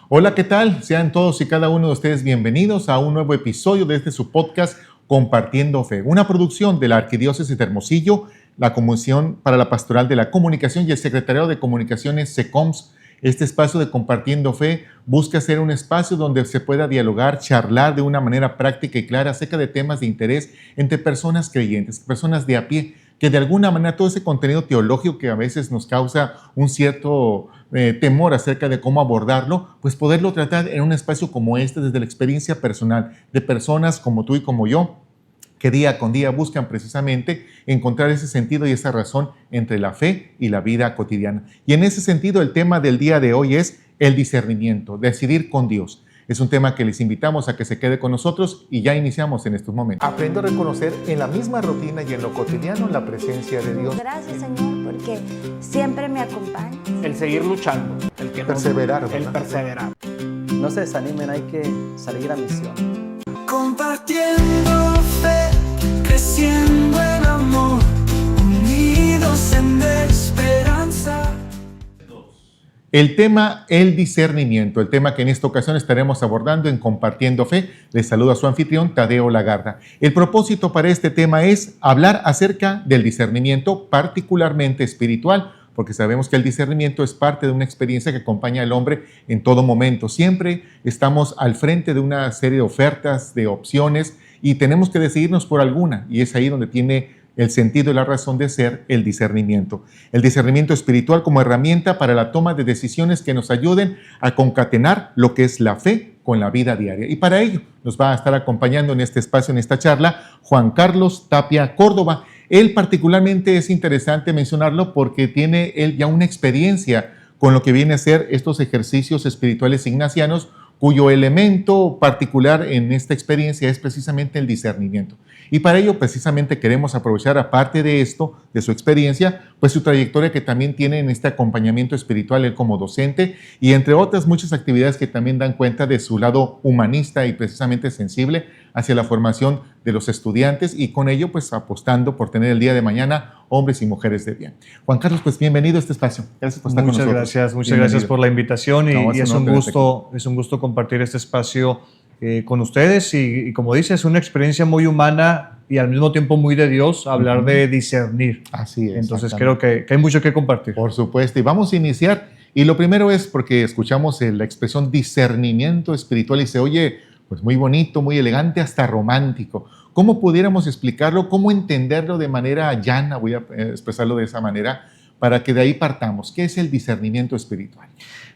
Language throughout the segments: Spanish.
Hola, ¿qué tal? Sean todos y cada uno de ustedes bienvenidos a un nuevo episodio de su podcast Compartiendo Fe, una producción de la Arquidiócesis de Hermosillo, la Comisión para la Pastoral de la Comunicación y el Secretariado de Comunicaciones SECOMS. Este espacio de Compartiendo Fe busca ser un espacio donde se pueda dialogar, charlar de una manera práctica y clara acerca de temas de interés entre personas creyentes, personas de a pie, que de alguna manera todo ese contenido teológico que a veces nos causa un cierto temor acerca de cómo abordarlo, pues poderlo tratar en un espacio como este desde la experiencia personal de personas como tú y como yo, que día con día buscan precisamente encontrar ese sentido y esa razón entre la fe y la vida cotidiana. Y en ese sentido, el tema del día de hoy es el discernimiento, decidir con Dios. Es un tema que les invitamos a que se quede con nosotros y ya iniciamos en estos momentos. Aprendo a reconocer en la misma rutina y en lo cotidiano la presencia de Dios. Gracias, Señor, porque siempre me acompaña. El seguir luchando, el que perseverar, el perseverar. No se desanimen, hay que salir a misión. Compartiendo fe, creciendo en amor, unidos en esperanza. El tema, el discernimiento, el tema que en esta ocasión estaremos abordando en Compartiendo Fe. Les saluda a su anfitrión, Tadeo Lagarda. El propósito para este tema es hablar acerca del discernimiento particularmente espiritual, porque sabemos que el discernimiento es parte de una experiencia que acompaña al hombre en todo momento. Siempre estamos al frente de una serie de ofertas, de opciones, y tenemos que decidirnos por alguna, y es ahí donde tiene el sentido y la razón de ser el discernimiento. El discernimiento espiritual como herramienta para la toma de decisiones que nos ayuden a concatenar lo que es la fe con la vida diaria. Y para ello nos va a estar acompañando en este espacio, en esta charla, Juan Carlos Tapia Córdoba. Él particularmente es interesante mencionarlo porque tiene él ya una experiencia con lo que viene a ser estos ejercicios espirituales ignacianos, cuyo elemento particular en esta experiencia es precisamente el discernimiento. Y para ello precisamente queremos aprovechar, aparte de esto, de su experiencia, pues su trayectoria que también tiene en este acompañamiento espiritual, él como docente, y entre otras muchas actividades que también dan cuenta de su lado humanista y precisamente sensible hacia la formación de los estudiantes, y con ello pues apostando por tener el día de mañana hombres y mujeres de bien. Juan Carlos, pues bienvenido a este espacio. Gracias por estar con nosotros. Muchas gracias por la invitación y es un gusto compartir este espacio con ustedes y como dice, es una experiencia muy humana y al mismo tiempo muy de Dios hablar de discernir. Así es. Entonces creo que hay mucho que compartir. Por supuesto, y vamos a iniciar. Y lo primero es porque escuchamos la expresión discernimiento espiritual y se oye pues muy bonito, muy elegante, hasta romántico. ¿Cómo pudiéramos explicarlo? ¿Cómo entenderlo de manera llana? Voy a expresarlo de esa manera para que de ahí partamos. ¿Qué es el discernimiento espiritual?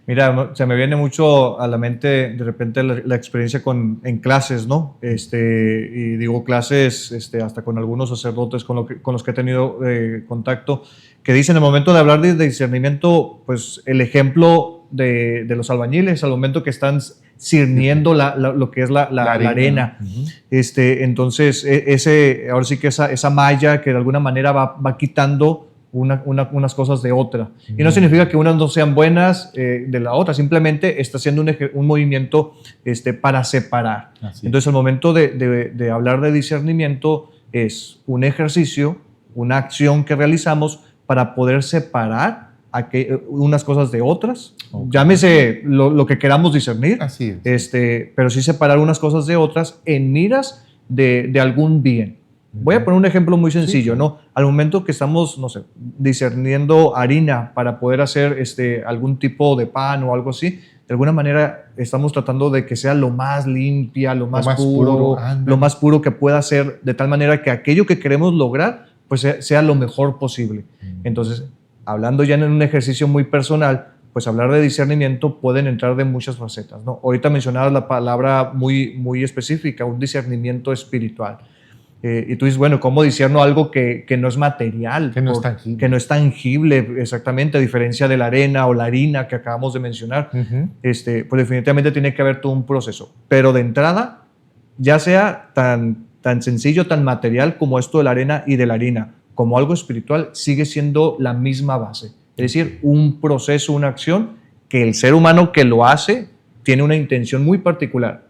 Mira, se me viene mucho a la mente de repente la experiencia en clases, ¿no? Y digo clases hasta con algunos sacerdotes con los que he tenido contacto, que dicen en el momento de hablar de discernimiento, pues el ejemplo de los albañiles al momento que están cirniendo lo que es la arena. Uh-huh. Entonces, ahora sí que esa malla que de alguna manera va quitando unas cosas de otra. Y no significa que unas no sean buenas de la otra, simplemente está haciendo un movimiento para separar. Así. Entonces, el momento de hablar de discernimiento es un ejercicio, una acción que realizamos para poder separar unas cosas de otras. Okay. Llámese lo que queramos discernir. Así es. Pero sí separar unas cosas de otras en miras de algún bien. Voy a poner un ejemplo muy sencillo, sí. ¿No? Al momento que estamos, no sé, discerniendo harina para poder hacer algún tipo de pan o algo así, de alguna manera estamos tratando de que sea lo más limpia, lo más puro, lo más puro que pueda ser, de tal manera que aquello que queremos lograr pues sea lo mejor posible. Entonces, hablando ya en un ejercicio muy personal, pues hablar de discernimiento pueden entrar de muchas facetas, ¿no? Ahorita mencionabas la palabra muy, muy específica, un discernimiento espiritual. Y tú dices, bueno, ¿cómo discierno algo que no es material? Que no es tangible. Que no es tangible, exactamente, a diferencia de la arena o la harina que acabamos de mencionar. Uh-huh. Pues definitivamente tiene que haber todo un proceso. Pero de entrada, ya sea tan sencillo, tan material como esto de la arena y de la harina, como algo espiritual, sigue siendo la misma base. Es decir, un proceso, una acción que el ser humano que lo hace tiene una intención muy particular.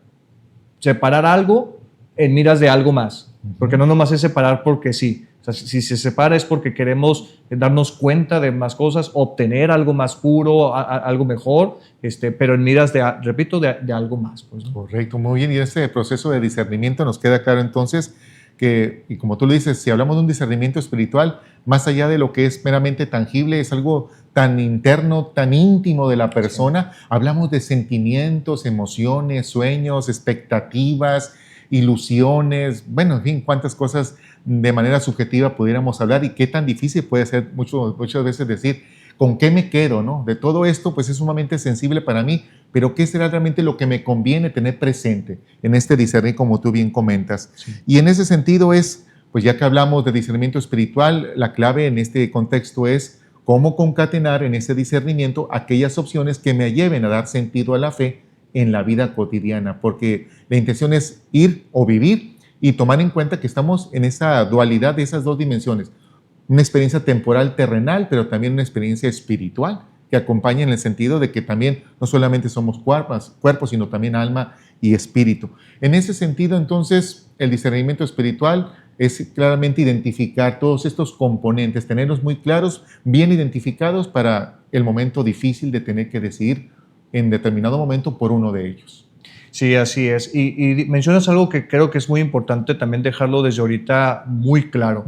Separar algo en miras de algo más. Porque no nomás es separar porque sí. O O sea, si se separa es porque queremos darnos cuenta de más cosas, obtener algo más puro, algo mejor, pero en miras repito, de algo más. Pues, ¿no? Correcto, muy bien. Y ese proceso de discernimiento nos queda claro entonces que, y como tú lo dices, si hablamos de un discernimiento espiritual, más allá de lo que es meramente tangible, es algo tan interno, tan íntimo de la persona. Sí. Hablamos de sentimientos, emociones, sueños, expectativas, ilusiones, bueno, en fin, cuántas cosas de manera subjetiva pudiéramos hablar y qué tan difícil puede ser muchas veces decir, ¿con qué me quedo? ¿No? De todo esto, pues es sumamente sensible para mí, pero ¿qué será realmente lo que me conviene tener presente en este discernir, como tú bien comentas? Sí. Y en ese sentido es, pues ya que hablamos de discernimiento espiritual, la clave en este contexto es cómo concatenar en ese discernimiento aquellas opciones que me lleven a dar sentido a la fe en la vida cotidiana, porque la intención es ir o vivir y tomar en cuenta que estamos en esa dualidad de esas dos dimensiones, una experiencia temporal terrenal, pero también una experiencia espiritual que acompaña en el sentido de que también no solamente somos cuerpos, sino también alma y espíritu. En ese sentido, entonces, el discernimiento espiritual es claramente identificar todos estos componentes, tenerlos muy claros, bien identificados para el momento difícil de tener que decidir en determinado momento por uno de ellos. Sí, así es. Y mencionas algo que creo que es muy importante también dejarlo desde ahorita muy claro.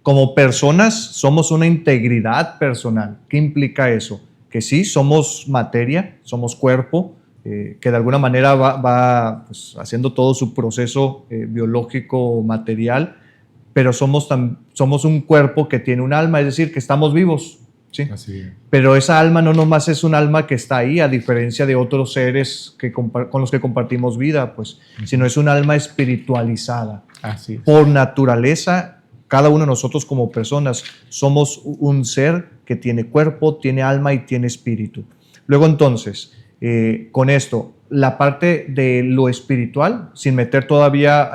Como personas somos una integridad personal. ¿Qué implica eso? Que sí, somos materia, somos cuerpo, que de alguna manera va pues, haciendo todo su proceso biológico, material, pero somos un cuerpo que tiene un alma, es decir, que estamos vivos. ¿Sí? Así es. Pero esa alma no nomás es un alma que está ahí, a diferencia de otros seres con los que compartimos vida, pues, sino es un alma espiritualizada. Así es. Por naturaleza, cada uno de nosotros como personas somos un ser que tiene cuerpo, tiene alma y tiene espíritu. Luego entonces, con esto, la parte de lo espiritual, sin meter todavía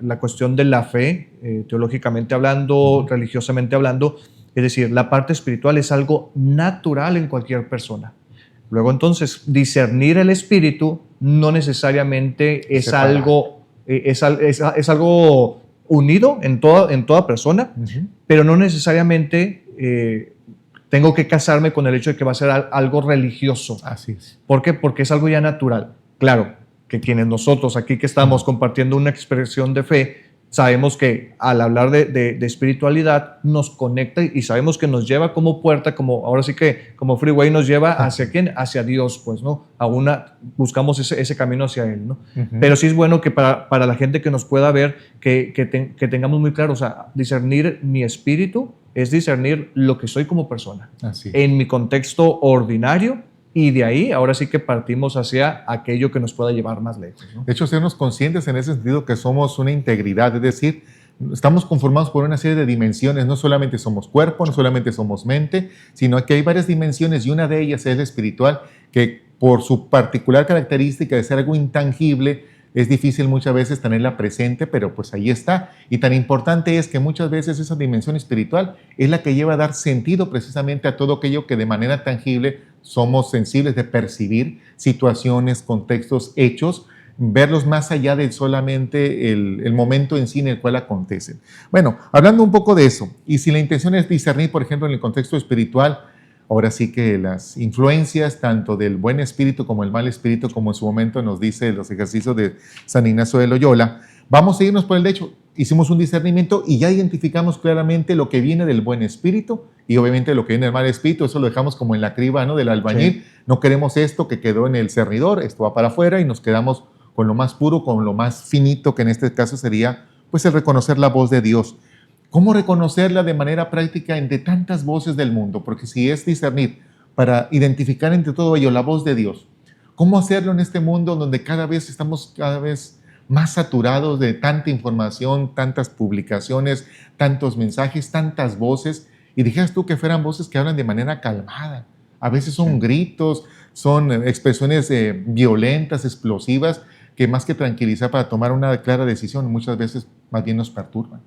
la cuestión de la fe, teológicamente hablando, religiosamente hablando, es decir, la parte espiritual es algo natural en cualquier persona. Luego entonces, discernir el espíritu no necesariamente es algo unido en toda persona, pero no necesariamente tengo que casarme con el hecho de que va a ser algo religioso. Así es. ¿Por qué? Porque es algo ya natural. Claro, que quienes nosotros aquí que estamos compartiendo una expresión de fe, sabemos que al hablar de espiritualidad nos conecta y sabemos que nos lleva como puerta, ahora sí que como freeway nos lleva hacia quién, hacia Dios, pues, ¿no? Buscamos ese camino hacia Él, ¿no? Pero sí es bueno que para la gente que nos pueda ver, que tengamos muy claro, o sea, discernir mi espíritu es discernir lo que soy como persona. Así es. En mi contexto ordinario. Y de ahí, ahora sí que partimos hacia aquello que nos pueda llevar más lejos, ¿no? De hecho, sernos conscientes en ese sentido que somos una integridad, es decir, estamos conformados por una serie de dimensiones, no solamente somos cuerpo, no solamente somos mente, sino que hay varias dimensiones y una de ellas es la espiritual, que por su particular característica de ser algo intangible, es difícil muchas veces tenerla presente, pero pues ahí está. Y tan importante es que muchas veces esa dimensión espiritual es la que lleva a dar sentido precisamente a todo aquello que de manera tangible somos sensibles de percibir, situaciones, contextos, hechos, verlos más allá de solamente el momento en sí en el cual acontecen. Bueno, hablando un poco de eso, y si la intención es discernir, por ejemplo, en el contexto espiritual, ahora sí que las influencias tanto del buen espíritu como el mal espíritu, como en su momento nos dice los ejercicios de San Ignacio de Loyola, vamos a irnos por el hecho. Hicimos un discernimiento y ya identificamos claramente lo que viene del buen espíritu y obviamente lo que viene del mal espíritu, eso lo dejamos como en la criba, ¿no?, del albañil. Sí. No queremos esto que quedó en el cernidor, esto va para afuera y nos quedamos con lo más puro, con lo más finito, que en este caso sería pues el reconocer la voz de Dios. ¿Cómo reconocerla de manera práctica entre tantas voces del mundo? Porque si es discernir para identificar entre todo ello la voz de Dios, ¿cómo hacerlo en este mundo donde estamos cada vez más saturados de tanta información, tantas publicaciones, tantos mensajes, tantas voces? Y dijeras tú que fueran voces que hablan de manera calmada. A veces son gritos, son expresiones violentas, explosivas, que más que tranquilizar para tomar una clara decisión, muchas veces más bien nos perturban.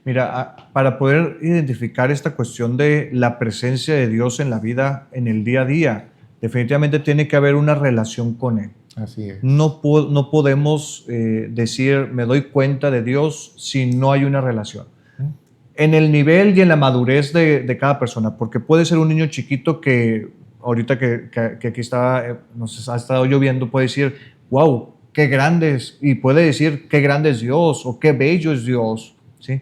Mira, para poder identificar esta cuestión de la presencia de Dios en la vida, en el día a día, definitivamente tiene que haber una relación con Él. Así es. No podemos decir, me doy cuenta de Dios si no hay una relación. En el nivel y en la madurez de cada persona, porque puede ser un niño chiquito que ahorita que aquí está, nos ha estado lloviendo, puede decir, wow, qué grande es, y puede decir qué grande es Dios o qué bello es Dios, ¿sí?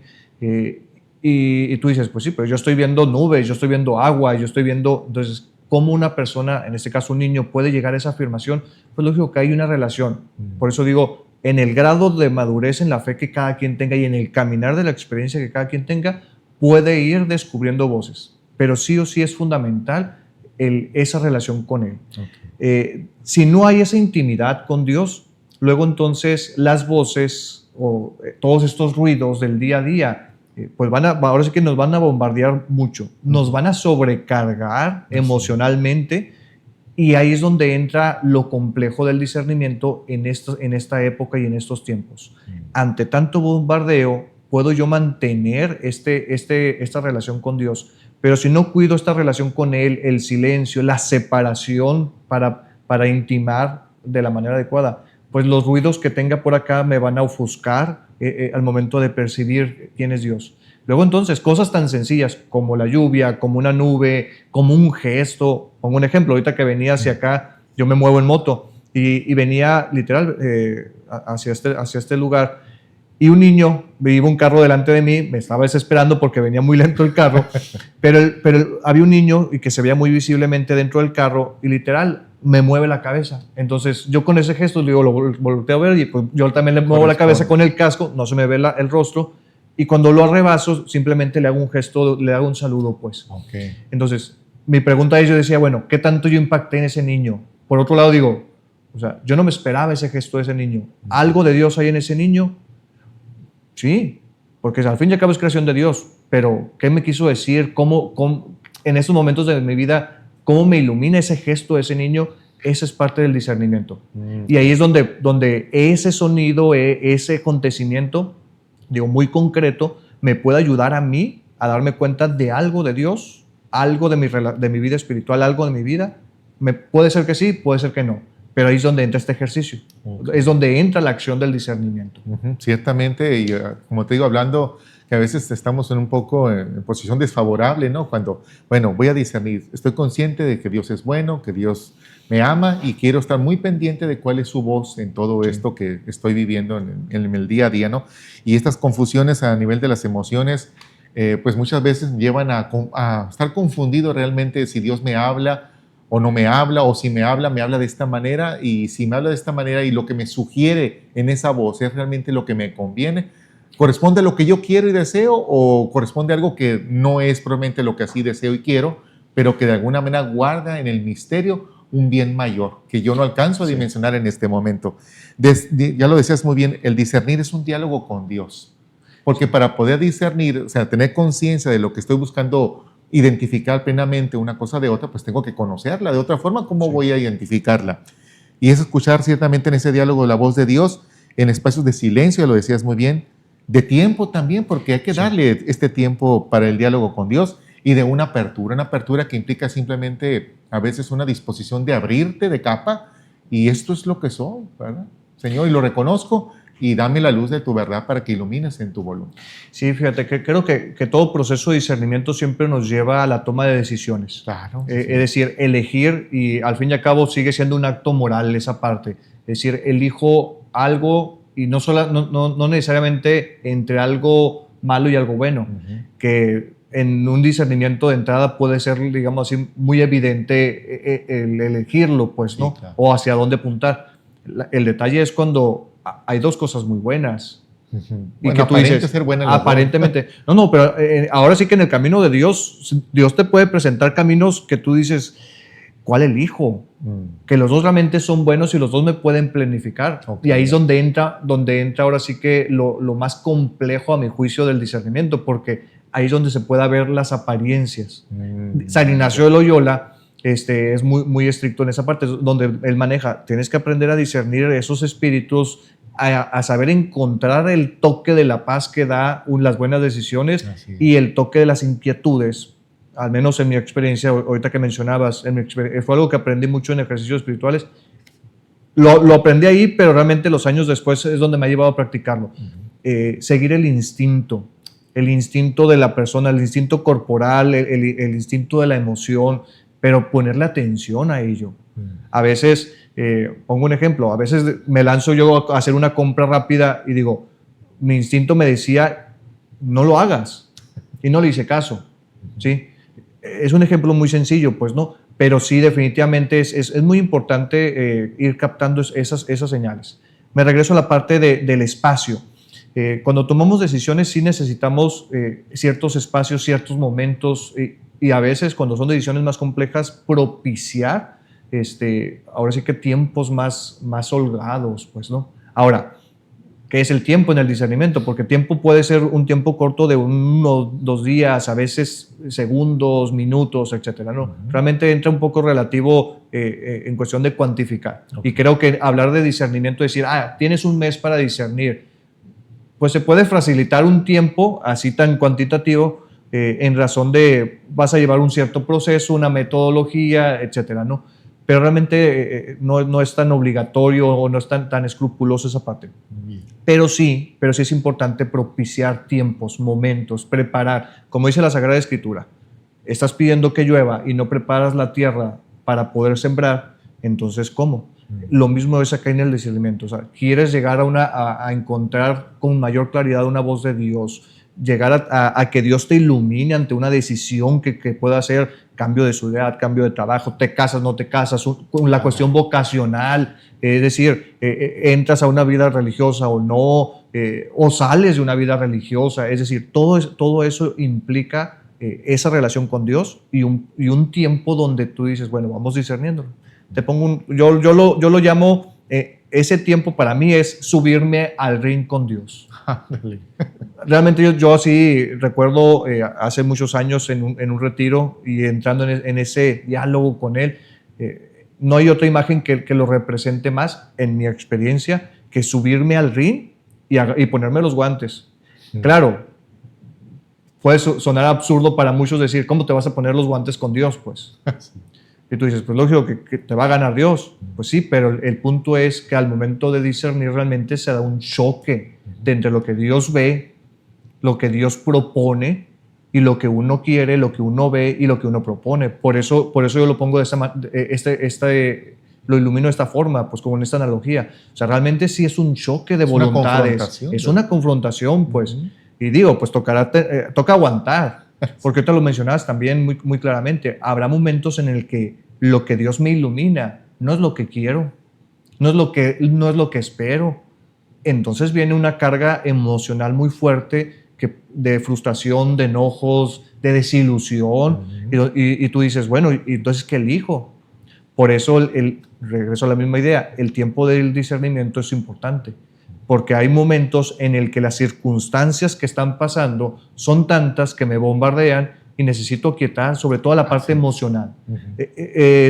Y tú dices, pues sí, pero yo estoy viendo nubes, yo estoy viendo agua, yo estoy viendo, entonces, ¿cómo una persona, en este caso un niño, puede llegar a esa afirmación? Pues lógico que hay una relación. Por eso digo, en el grado de madurez en la fe que cada quien tenga y en el caminar de la experiencia que cada quien tenga, puede ir descubriendo voces, pero sí o sí es fundamental esa relación con Él. Si no hay esa intimidad con Dios, luego entonces las voces o todos estos ruidos del día a día, pues ahora sí que nos van a bombardear mucho, nos van a sobrecargar emocionalmente, y ahí es donde entra lo complejo del discernimiento en esta época y en estos tiempos. Ante tanto bombardeo, puedo yo mantener esta relación con Dios, pero si no cuido esta relación con Él, el silencio, la separación para intimar de la manera adecuada, pues los ruidos que tenga por acá me van a ofuscar al momento de percibir quién es Dios. Luego entonces, cosas tan sencillas como la lluvia, como una nube, como un gesto. Pongo un ejemplo, ahorita que venía hacia acá, yo me muevo en moto y venía literal hacia este lugar, y un niño, iba un carro delante de mí, me estaba desesperando porque venía muy lento el carro, pero había un niño y que se veía muy visiblemente dentro del carro y literal me mueve la cabeza. Entonces yo con ese gesto digo, lo volteo a ver y pues yo también le muevo la cabeza con el casco, no se me ve el rostro, y cuando lo arrebaso simplemente le hago un gesto, le hago un saludo pues. Okay. Entonces mi pregunta es, yo decía, bueno, ¿qué tanto yo impacté en ese niño? Por otro lado digo, o sea, yo no me esperaba ese gesto de ese niño. ¿Algo de Dios hay en ese niño? Sí, porque al fin y al cabo es creación de Dios, pero ¿qué me quiso decir? ¿Cómo en estos momentos de mi vida, cómo me ilumina ese gesto de ese niño? Ese es parte del discernimiento. Y ahí es donde ese sonido, ese acontecimiento, digo, muy concreto, me puede ayudar a mí a darme cuenta de algo de Dios, algo de mi vida espiritual, algo de mi vida. Puede ser que sí, puede ser que no. Pero ahí es donde entra este ejercicio. Es donde entra la acción del discernimiento. Ciertamente, y como te digo, hablando que a veces estamos en un poco en posición desfavorable, ¿no? Cuando, bueno, voy a discernir, estoy consciente de que Dios es bueno, que Dios me ama y quiero estar muy pendiente de cuál es su voz en todo esto que estoy viviendo en el día a día, ¿no? Y estas confusiones a nivel de las emociones, pues muchas veces llevan a estar confundido realmente si Dios me habla o no me habla, o si me habla de esta manera, y si me habla de esta manera y lo que me sugiere en esa voz es realmente lo que me conviene, ¿corresponde a lo que yo quiero y deseo, o corresponde a algo que no es probablemente lo que así deseo y quiero, pero que de alguna manera guarda en el misterio un bien mayor, que yo no alcanzo a dimensionar en este momento? Ya lo decías muy bien, el discernir es un diálogo con Dios, porque para poder discernir, o sea, tener conciencia de lo que estoy buscando identificar plenamente una cosa de otra, pues tengo que conocerla. De otra forma, ¿cómo voy a identificarla? Y es escuchar ciertamente en ese diálogo la voz de Dios, en espacios de silencio, lo decías muy bien, de tiempo también, porque hay que darle este tiempo para el diálogo con Dios, y de una apertura que implica simplemente a veces una disposición de abrirte de capa, y esto es lo que soy, ¿verdad? Señor, y lo reconozco, y dame la luz de tu verdad para que ilumines en tu voluntad. Sí, fíjate, que creo que todo proceso de discernimiento siempre nos lleva a la toma de decisiones. Claro. Es decir, elegir, y al fin y al cabo sigue siendo un acto moral esa parte. Es decir, elijo algo, y no necesariamente entre algo malo y algo bueno, que en un discernimiento de entrada puede ser, digamos así, muy evidente el elegirlo, pues, ¿no? Sí, claro. O hacia dónde apuntar. El detalle es cuando hay dos cosas muy buenas. Y bueno, que tú dices, ser buena aparentemente. No, pero ahora sí que en el camino de Dios, Dios te puede presentar caminos que tú dices, ¿cuál elijo? Que los dos realmente son buenos y los dos me pueden planificar. Okay. Y ahí es donde entra ahora sí que lo más complejo a mi juicio del discernimiento, porque ahí es donde se puede ver las apariencias. San Ignacio de Loyola es muy, muy estricto en esa parte, donde él maneja, tienes que aprender a discernir esos espíritus, a saber encontrar el toque de la paz que da las buenas decisiones y el toque de las inquietudes. Al menos en mi experiencia, ahorita que mencionabas, fue algo que aprendí mucho en ejercicios espirituales. Lo aprendí ahí, pero realmente los años después es donde me ha llevado a practicarlo. Seguir el instinto. el instinto de la persona, el instinto corporal, el instinto de la emoción, pero ponerle atención a ello. A veces, pongo un ejemplo, a veces me lanzo yo a hacer una compra rápida y digo, mi instinto me decía, no lo hagas, y no le hice caso, ¿sí? Es un ejemplo muy sencillo, pues no, pero sí definitivamente es muy importante ir captando esas señales. Me regreso a la parte del espacio. Cuando tomamos decisiones sí necesitamos ciertos espacios, ciertos momentos y a veces cuando son decisiones más complejas propiciar ahora sí que tiempos más holgados, pues, ¿no? Ahora, ¿qué es el tiempo en el discernimiento? Porque tiempo puede ser un tiempo corto de 1 o 2 días, a veces segundos, minutos, etcétera, ¿no? Realmente entra un poco relativo en cuestión de cuantificar. Y creo que hablar de discernimiento, decir, tienes un mes para discernir, pues se puede facilitar un tiempo así tan cuantitativo en razón de vas a llevar un cierto proceso, una metodología, etcétera, ¿no? Pero realmente no es tan obligatorio o no es tan escrupuloso esa parte. Pero sí es importante propiciar tiempos, momentos, preparar. Como dice la Sagrada Escritura, estás pidiendo que llueva y no preparas la tierra para poder sembrar, entonces ¿cómo? Lo mismo es acá en el discernimiento. O sea, quieres llegar a encontrar con mayor claridad una voz de Dios, llegar a que Dios te ilumine ante una decisión que pueda ser cambio de ciudad, cambio de trabajo, te casas, no te casas, la cuestión vocacional, es decir, entras a una vida religiosa o no, o sales de una vida religiosa, es decir, todo eso implica esa relación con Dios y un tiempo donde tú dices, bueno, vamos discerniéndolo. Te pongo yo lo llamo, ese tiempo para mí es subirme al ring con Dios. Realmente yo sí recuerdo hace muchos años en un retiro y entrando en ese diálogo con Él, no hay otra imagen que lo represente más en mi experiencia que subirme al ring y ponerme los guantes. Claro, puede sonar absurdo para muchos decir, ¿cómo te vas a poner los guantes con Dios? Pues. Y tú dices, pues lógico que te va a ganar Dios. Pues sí, pero el punto es que al momento de discernir realmente se da un choque de entre lo que Dios ve, lo que Dios propone y lo que uno quiere, lo que uno ve y lo que uno propone. Por eso yo lo pongo lo ilumino de esta forma, pues como en esta analogía. O sea, realmente sí es un choque de voluntades. Es una confrontación, pues. Y digo, pues toca aguantar. Porque ahorita lo mencionabas también muy, muy claramente. Habrá momentos en el que lo que Dios me ilumina no es lo que quiero, no es lo que espero. Entonces viene una carga emocional muy fuerte de frustración, de enojos, de desilusión. Y tú dices, bueno, ¿y entonces qué elijo? Por eso regreso a la misma idea, el tiempo del discernimiento es importante. Porque hay momentos en el que las circunstancias que están pasando son tantas que me bombardean y necesito quietar, sobre todo la parte emocional.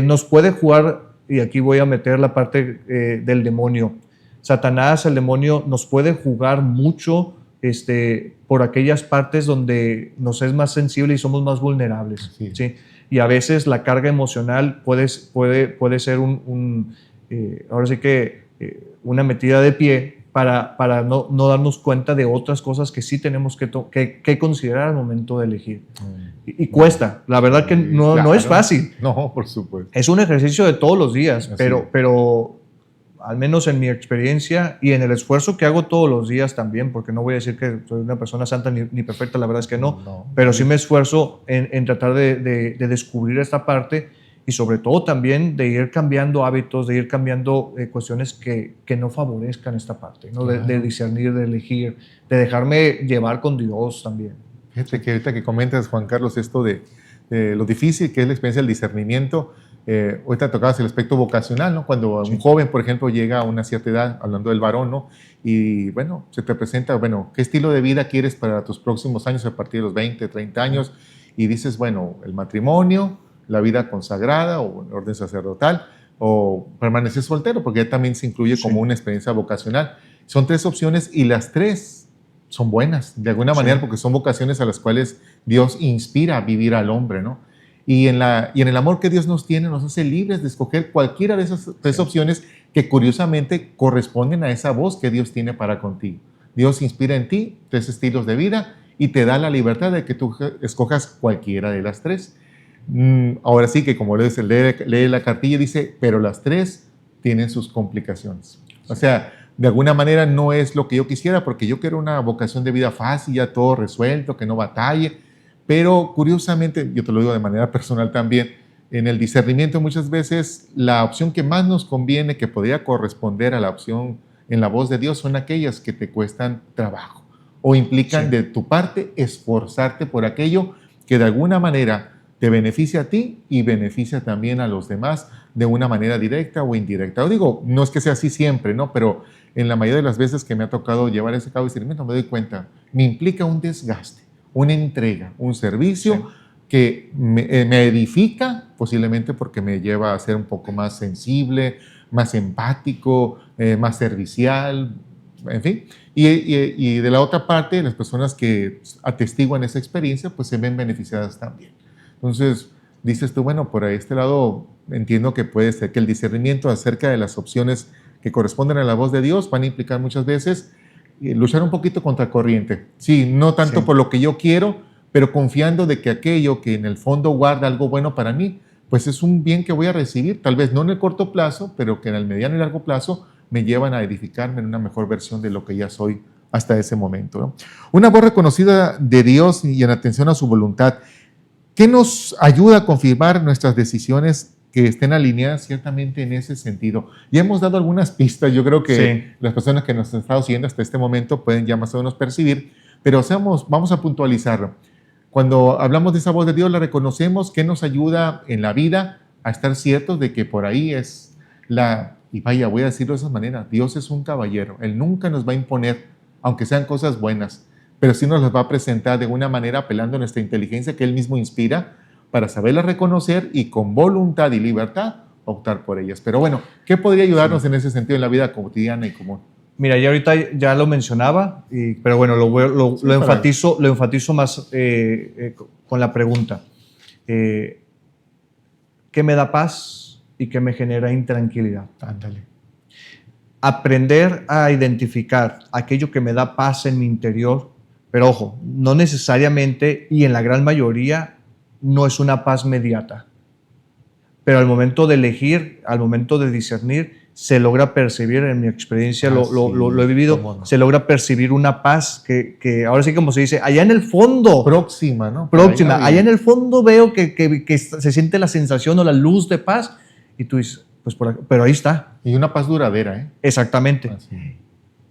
Nos puede jugar, y aquí voy a meter la parte del demonio. Satanás, el demonio, nos puede jugar mucho por aquellas partes donde nos es más sensible y somos más vulnerables. ¿Sí? Y a veces la carga emocional puede ser ahora sí que una metida de pie para no darnos cuenta de otras cosas que sí tenemos que considerar al momento de elegir. Y cuesta, la verdad que no es fácil. No, por supuesto. Es un ejercicio de todos los días, pero al menos en mi experiencia y en el esfuerzo que hago todos los días también, porque no voy a decir que soy una persona santa ni perfecta, la verdad es que no, pero sí me esfuerzo en tratar de descubrir esta parte y sobre todo también de ir cambiando hábitos, de ir cambiando cuestiones que no favorezcan esta parte, ¿no? De discernir, de elegir, de dejarme llevar con Dios también. Fíjate que ahorita que comentas, Juan Carlos, esto de lo difícil que es la experiencia del discernimiento, ahorita tocabas el aspecto vocacional, ¿no? Cuando un joven, por ejemplo, llega a una cierta edad, hablando del varón, ¿no? Y bueno, se te presenta, bueno, ¿qué estilo de vida quieres para tus próximos años a partir de los 20, 30 años? Y dices, bueno, el matrimonio, la vida consagrada o el orden sacerdotal o permanecer soltero, porque ya también se incluye como una experiencia vocacional. Son 3 opciones y las 3 son buenas, de alguna manera, porque son vocaciones a las cuales Dios inspira a vivir al hombre, ¿no? Y en el amor que Dios nos tiene, nos hace libres de escoger cualquiera de esas 3 opciones que curiosamente corresponden a esa voz que Dios tiene para contigo. Dios inspira en ti 3 estilos de vida y te da la libertad de que tú escojas cualquiera de las tres. Ahora sí que como lee la cartilla dice, pero las tres tienen sus complicaciones. O sea, de alguna manera no es lo que yo quisiera, porque yo quiero una vocación de vida fácil, ya todo resuelto, que no batalle, pero curiosamente, yo te lo digo de manera personal también, en el discernimiento muchas veces la opción que más nos conviene, que podría corresponder a la opción en la voz de Dios, son aquellas que te cuestan trabajo o implican de tu parte esforzarte por aquello que de alguna manera te beneficia a ti y beneficia también a los demás de una manera directa o indirecta. Yo digo, no es que sea así siempre, ¿no? Pero en la mayoría de las veces que me ha tocado llevar ese cabo de discernimiento me doy cuenta, me implica un desgaste, una entrega, un servicio que me edifica, posiblemente porque me lleva a ser un poco más sensible, más empático, más servicial, en fin. Y de la otra parte, las personas que atestiguan esa experiencia, pues se ven beneficiadas también. Entonces, dices tú, bueno, por este lado entiendo que puede ser que el discernimiento acerca de las opciones que corresponden a la voz de Dios van a implicar muchas veces luchar un poquito contra corriente. Sí, no tanto por lo que yo quiero, pero confiando de que aquello que en el fondo guarda algo bueno para mí, pues es un bien que voy a recibir, tal vez no en el corto plazo, pero que en el mediano y largo plazo me llevan a edificarme en una mejor versión de lo que ya soy hasta ese momento, ¿no? Una voz reconocida de Dios y en atención a su voluntad, ¿qué nos ayuda a confirmar nuestras decisiones que estén alineadas ciertamente en ese sentido? Ya hemos dado algunas pistas, yo creo que las personas que nos han estado siguiendo hasta este momento pueden ya más o menos percibir, pero vamos a puntualizarlo. Cuando hablamos de esa voz de Dios, la reconocemos, que nos ayuda en la vida a estar ciertos de que por ahí es y vaya, voy a decirlo de esa manera, Dios es un caballero, Él nunca nos va a imponer, aunque sean cosas buenas, pero sí nos las va a presentar de una manera apelando a nuestra inteligencia que Él mismo inspira para saberlas reconocer y con voluntad y libertad optar por ellas. Pero bueno, ¿qué podría ayudarnos en ese sentido en la vida cotidiana y común? Mira, ya ahorita ya lo mencionaba, pero bueno, lo enfatizo más con la pregunta. ¿Qué me da paz y qué me genera intranquilidad? Ándale. Aprender a identificar aquello que me da paz en mi interior, pero ojo, no necesariamente y en la gran mayoría no es una paz mediata. Pero al momento de elegir, al momento de discernir, se logra percibir, en mi experiencia lo he vivido, no. Se logra percibir una paz que ahora sí como se dice, allá en el fondo. Próxima, ¿no? Próxima. Allá en el fondo veo que se siente la sensación o la luz de paz y tú dices, pues por aquí, pero ahí está. Y una paz duradera, ¿eh? Exactamente. Así.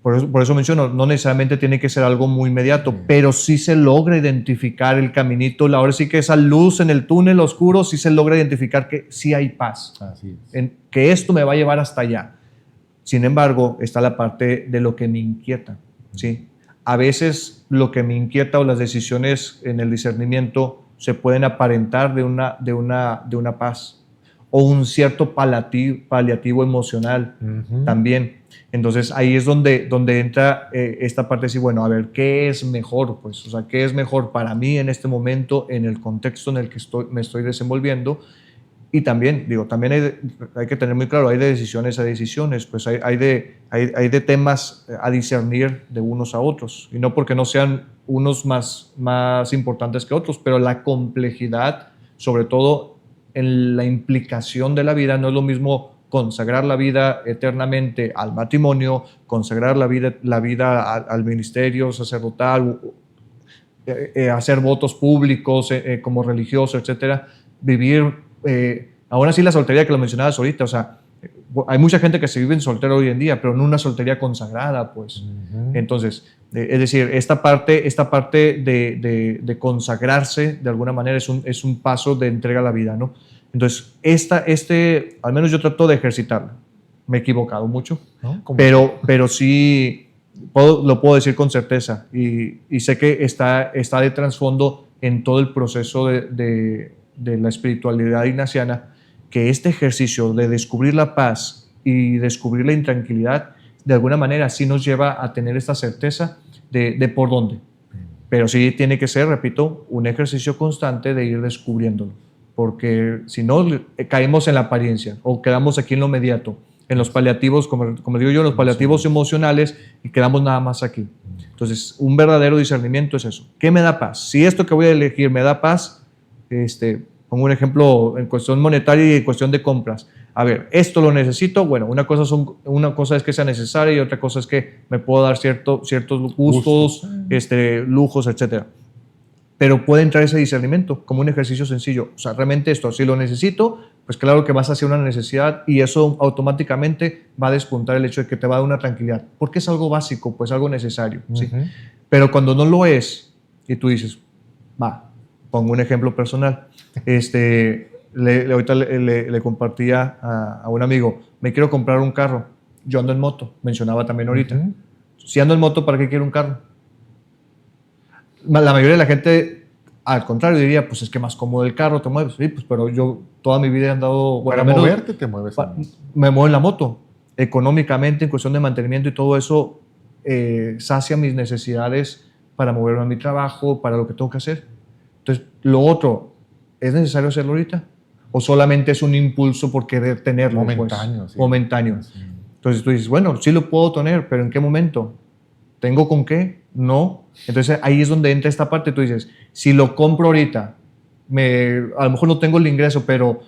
Por eso menciono, no necesariamente tiene que ser algo muy inmediato, pero sí se logra identificar el caminito, ahora sí que esa luz en el túnel oscuro, sí se logra identificar que sí hay paz, Así es. que esto me va a llevar hasta allá. Sin embargo, está la parte de lo que me inquieta, ¿sí? A veces lo que me inquieta o las decisiones en el discernimiento se pueden aparentar de una paz o un cierto paliativo emocional también. Entonces ahí es donde entra esta parte de decir, bueno, a ver, ¿qué es mejor? Pues, o sea, ¿qué es mejor para mí en este momento, en el contexto en el que me estoy desenvolviendo? Y también, hay que tener muy claro, hay de decisiones a decisiones, pues hay de temas a discernir de unos a otros, y no porque no sean unos más importantes que otros, pero la complejidad, sobre todo en la implicación de la vida, no es lo mismo consagrar la vida eternamente al matrimonio, consagrar la vida al ministerio sacerdotal, hacer votos públicos como religioso, etcétera, vivir, ahora sí la soltería que lo mencionabas ahorita, o sea, hay mucha gente que se vive en soltero hoy en día, pero no una soltería consagrada, pues. Entonces, es decir, esta parte de consagrarse de alguna manera es un paso de entrega a la vida, ¿no? Entonces, al menos yo trato de ejercitarlo. Me he equivocado mucho, ¿no? Pero sí lo puedo decir con certeza y sé que está de trasfondo en todo el proceso de la espiritualidad ignaciana, que este ejercicio de descubrir la paz y descubrir la intranquilidad, de alguna manera sí nos lleva a tener esta certeza de por dónde. Pero sí tiene que ser, repito, un ejercicio constante de ir descubriéndolo, porque si no caemos en la apariencia o quedamos aquí en lo inmediato. en los paliativos, como digo yo, en los paliativos emocionales y quedamos nada más aquí. Entonces, un verdadero discernimiento es eso. ¿Qué me da paz? Si esto que voy a elegir me da paz, pongo un ejemplo en cuestión monetaria y en cuestión de compras. A ver, esto lo necesito. Bueno, una cosa es que sea necesario y otra cosa es que me puedo dar ciertos gustos, lujos, etc. Pero puede entrar ese discernimiento como un ejercicio sencillo. O sea, realmente esto, si lo necesito, pues claro que vas hacia una necesidad y eso automáticamente va a despuntar el hecho de que te va a dar una tranquilidad. Porque es algo básico, pues algo necesario. ¿Sí? Pero cuando no lo es y tú dices, pongo un ejemplo personal. Ahorita le compartía a un amigo, me quiero comprar un carro. Yo ando en moto, mencionaba también ahorita. Si ando en moto, ¿para qué quiero un carro? La mayoría de la gente, al contrario, diría, pues es que más cómodo el carro, te mueves. Sí, pues, pero yo toda mi vida he andado... Para moverte te mueves. Me muevo en la moto. Económicamente, en cuestión de mantenimiento y todo eso, sacia mis necesidades para moverme a mi trabajo, para lo que tengo que hacer. Entonces, lo otro, ¿es necesario hacerlo ahorita? ¿O solamente es un impulso por querer tenerlo? Momentáneo. Pues? Sí. Momentáneo. Sí. Entonces tú dices, bueno, sí lo puedo tener, pero ¿en qué momento? ¿Tengo con qué? No. Entonces ahí es donde entra esta parte. Tú dices, si lo compro ahorita, a lo mejor no tengo el ingreso, pero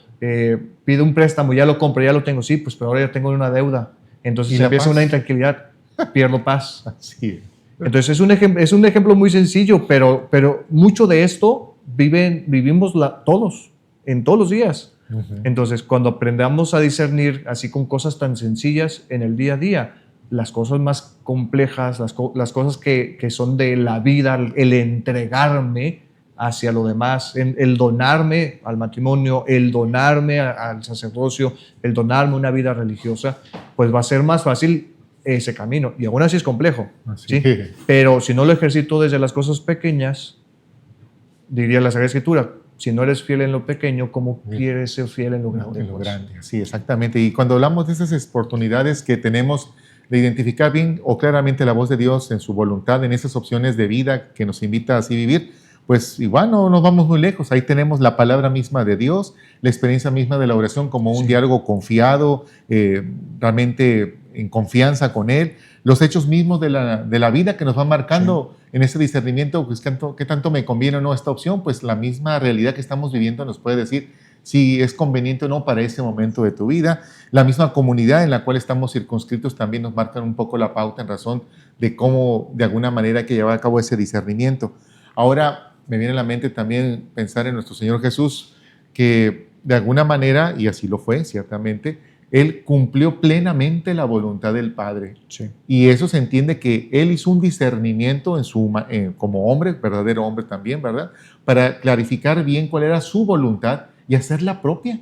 pido un préstamo, ya lo compro, ya lo tengo. Sí, pues pero ahora ya tengo una deuda. Entonces empieza una intranquilidad, pierdo paz. Así es. Entonces es un ejemplo muy sencillo, pero mucho de esto vivimos todos, en todos los días. Entonces, cuando aprendamos a discernir así con cosas tan sencillas en el día a día, las cosas más complejas, las cosas que son de la vida, el entregarme hacia lo demás, el donarme al matrimonio, el donarme al sacerdocio, el donarme a una vida religiosa, pues va a ser más fácil ese camino. Y aún así es complejo, ¿sí? Pero si no lo ejercito desde las cosas pequeñas, diría la Sagrada Escritura, si no eres fiel en lo pequeño, ¿cómo quieres ser fiel en lo grande? En lo grande, sí, exactamente. Y cuando hablamos de esas oportunidades que tenemos de identificar bien o claramente la voz de Dios en su voluntad, en esas opciones de vida que nos invita a así vivir, pues igual no nos vamos muy lejos. Ahí tenemos la palabra misma de Dios, la experiencia misma de la oración como un diálogo confiado, realmente en confianza con Él, los hechos mismos de la vida que nos van marcando en ese discernimiento, pues qué tanto me conviene o no esta opción, pues la misma realidad que estamos viviendo nos puede decir si es conveniente o no para ese momento de tu vida. La misma comunidad en la cual estamos circunscritos también nos marcan un poco la pauta en razón de cómo de alguna manera hay que llevar a cabo ese discernimiento. Ahora me viene a la mente también pensar en nuestro Señor Jesús, que de alguna manera, y así lo fue ciertamente, Él cumplió plenamente la voluntad del Padre. Sí. Y eso se entiende que Él hizo un discernimiento como hombre, verdadero hombre también, ¿verdad? Para clarificar bien cuál era su voluntad y hacerla propia.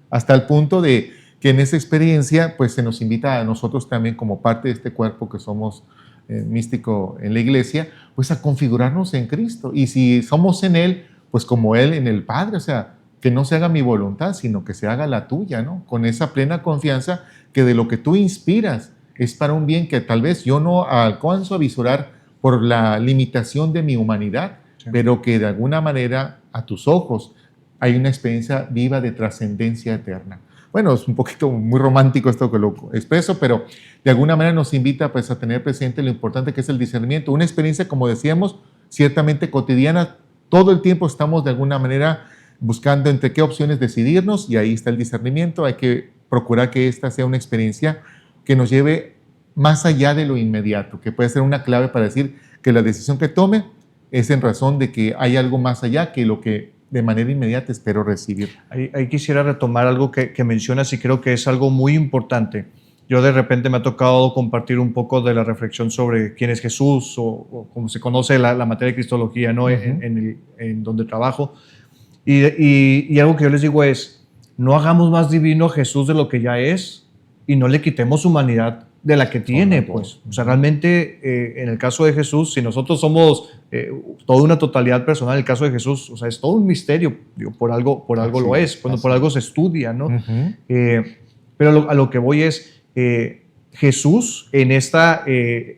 Hasta el punto de que en esa experiencia pues se nos invita a nosotros también como parte de este cuerpo que somos místico en la iglesia, pues a configurarnos en Cristo. Y si somos en Él, pues como Él en el Padre, o sea, que no se haga mi voluntad, sino que se haga la tuya, ¿no? Con esa plena confianza que de lo que tú inspiras es para un bien que tal vez yo no alcanzo a visurar por la limitación de mi humanidad, pero que de alguna manera a tus ojos hay una experiencia viva de trascendencia eterna. Bueno, es un poquito muy romántico esto que lo expreso, pero de alguna manera nos invita pues, a tener presente lo importante que es el discernimiento. Una experiencia, como decíamos, ciertamente cotidiana. Todo el tiempo estamos de alguna manera buscando entre qué opciones decidirnos y ahí está el discernimiento. Hay que procurar que esta sea una experiencia que nos lleve más allá de lo inmediato, que puede ser una clave para decir que la decisión que tome es en razón de que hay algo más allá que lo que de manera inmediata espero recibir. Ahí quisiera retomar algo que mencionas y creo que es algo muy importante. Yo de repente me ha tocado compartir un poco de la reflexión sobre quién es Jesús o como se conoce la materia de cristología, ¿no? En donde trabajo. Y algo que yo les digo es, no hagamos más divino a Jesús de lo que ya es y no le quitemos humanidad de la que tiene, pues. O sea, realmente en el caso de Jesús, si nosotros somos toda una totalidad personal, en el caso de Jesús, o sea, es todo un misterio, digo, por algo lo es, cuando por algo se estudia, ¿no? Pero a lo que voy es, Jesús en